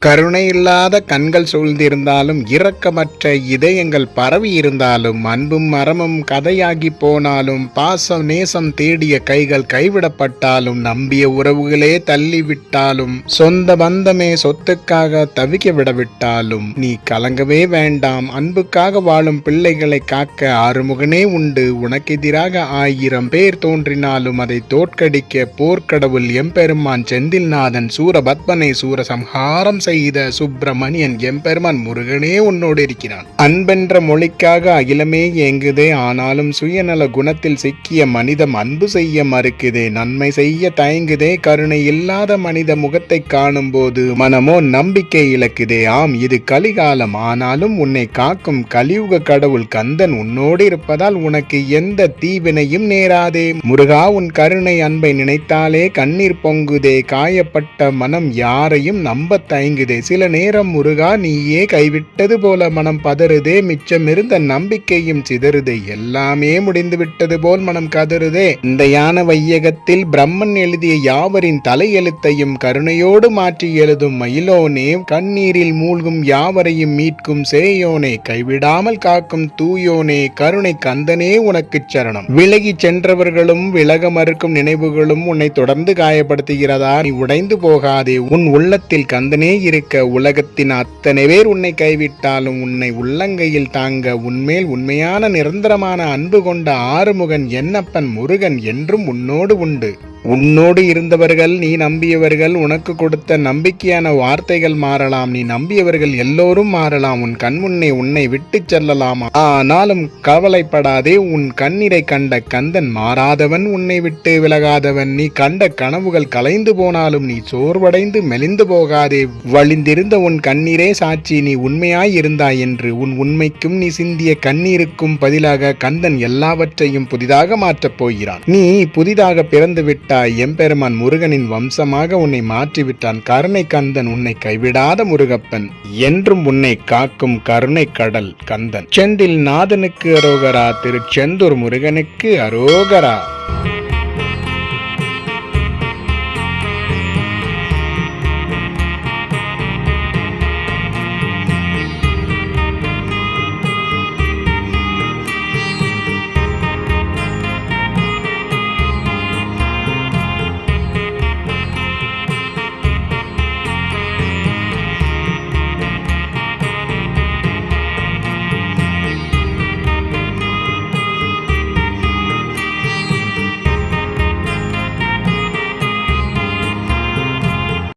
கருணையில்லாத கண்கள் சூழ்ந்திருந்தாலும் இரக்கமற்ற இதயங்கள் பரவி இருந்தாலும் அன்பும் மரமும் கதையாகி போனாலும் பாசம் நேசம் தேடிய கைகள் கைவிடப்பட்டாலும் நம்பிய உறவுகளே தள்ளிவிட்டாலும் சொந்த பந்தமே சொத்துக்காக தவிக்க விடவிட்டாலும் நீ கலங்கவே வேண்டாம். அன்புக்காக வாழும் பிள்ளைகளை காக்க ஆறுமுகனே உண்டு. உனக்கெதிராக 1000 பேர் தோன்றினாலும் அதை தோற்கடிக்க போர்க்கடவுள் எம்பெருமான் செந்தில்நாதன் சூரபத்மனை சூரசம்ஹாரம் செய்த சுப்பிரமணியன் எம்பெருமான் முருகனே உன்னோடு இருக்கிறான். அன்பென்ற மொழிக்காக அகிலமே ஏங்குதே. ஆனாலும் சுயநல குணத்தில் சிக்கிய மனிதம் அன்பு செய்ய மறுக்குதே. நன்மை செய்ய தயங்குதே. கருணை இல்லாத மனித முகத்தை காணும் போது மனமோ நம்பிக்கை இழக்குதே. ஆம், இது கலிகாலம். ஆனாலும் உன்னை காக்கும் கலியுக கடவுள் கந்தன் உன்னோடு இருப்பதால் உனக்கு எந்த தீவினையும் நேராதே. முருகா, உன் கருணை அன்பை நினைத்தாலே கண்ணீர் பொங்குதே. காயப்பட்ட மனம் யாரையும் நம்ப தயங்குதே. சில நேரம் முருகா, நீயே கைவிட்டது போல மனம் பதறுதே. மிச்சமிருந்த நம்பிக்கையும் சிதறுதே. எல்லாமே முடிந்து விட்டது போல் மனம் கதறுதே. இந்த யான வையகத்தில் பிரம்மன் எழுதிய யாவரின் தலையெழுத்தையும் கருணையோடு மாற்றி எழுதும் மயிலோனே, கண்ணீரில் மூழ்கும் யாவரையும் மீட்கும் சேயோனே, கைவிடாமல் காக்கும் தூயோனே, கருணை கந்தனே உனக்கு சரணம். விலகி சென்றவர்களும் விலக மறுக்கும் நினைவுகளும் உன்னை தொடர்ந்து காயப்படுத்துகிறதா? நீ உடைந்து போகாதே. உன் உள்ளத்தில் கந்தனே இருக்க உலகத்தின் அத்தனை பேர் உன்னை கைவிட்டாலும் உன்னை உள்ளங்கையில் தாங்க உன்மேல் உண்மையான நிரந்தரமான அன்பு கொண்ட ஆறுமுகன் என்னப்பன் முருகன் என்றும் உன்னோடு உண்டு. உன்னோடு இருந்தவர்கள், நீ நம்பியவர்கள், உனக்கு கொடுத்த நம்பிக்கையான வார்த்தைகள் மாறலாம். நீ நம்பியவர்கள் எல்லோரும் மாறலாம். உன் கண்முன்னே உன்னை விட்டு செல்லலாம். ஆனாலும் கவலைப்படாதே. உன் கண்ணீரை கண்ட கந்தன் மாறாதவன், உன்னை விட்டு விலகாதவன். நீ கண்ட கனவுகள் கலைந்து போனாலும் நீ சோர்வடைந்து மெலிந்து போகாதே. வழிந்திருந்த உன் கண்ணீரே சாட்சி நீ உண்மையாய் இருந்தாய் என்று. உன் உண்மைக்கும் நீ சிந்திய கண்ணீருக்கும் பதிலாக கந்தன் எல்லாவற்றையும் புதிதாக மாற்றப் போகிறான். நீ புதிதாக பிறந்து விட்டாய். எம்பெருமான் முருகனின் வம்சமாக உன்னை மாற்றிவிட்டான். கருணை கந்தன், உன்னை கைவிடாத முருகப்பன், என்றும் உன்னை காக்கும் கருணை கடல் கந்தன். செந்தில் நாதனுக்கு அரோகரா. திருச்செந்தூர் முருகனுக்கு அரோகரா.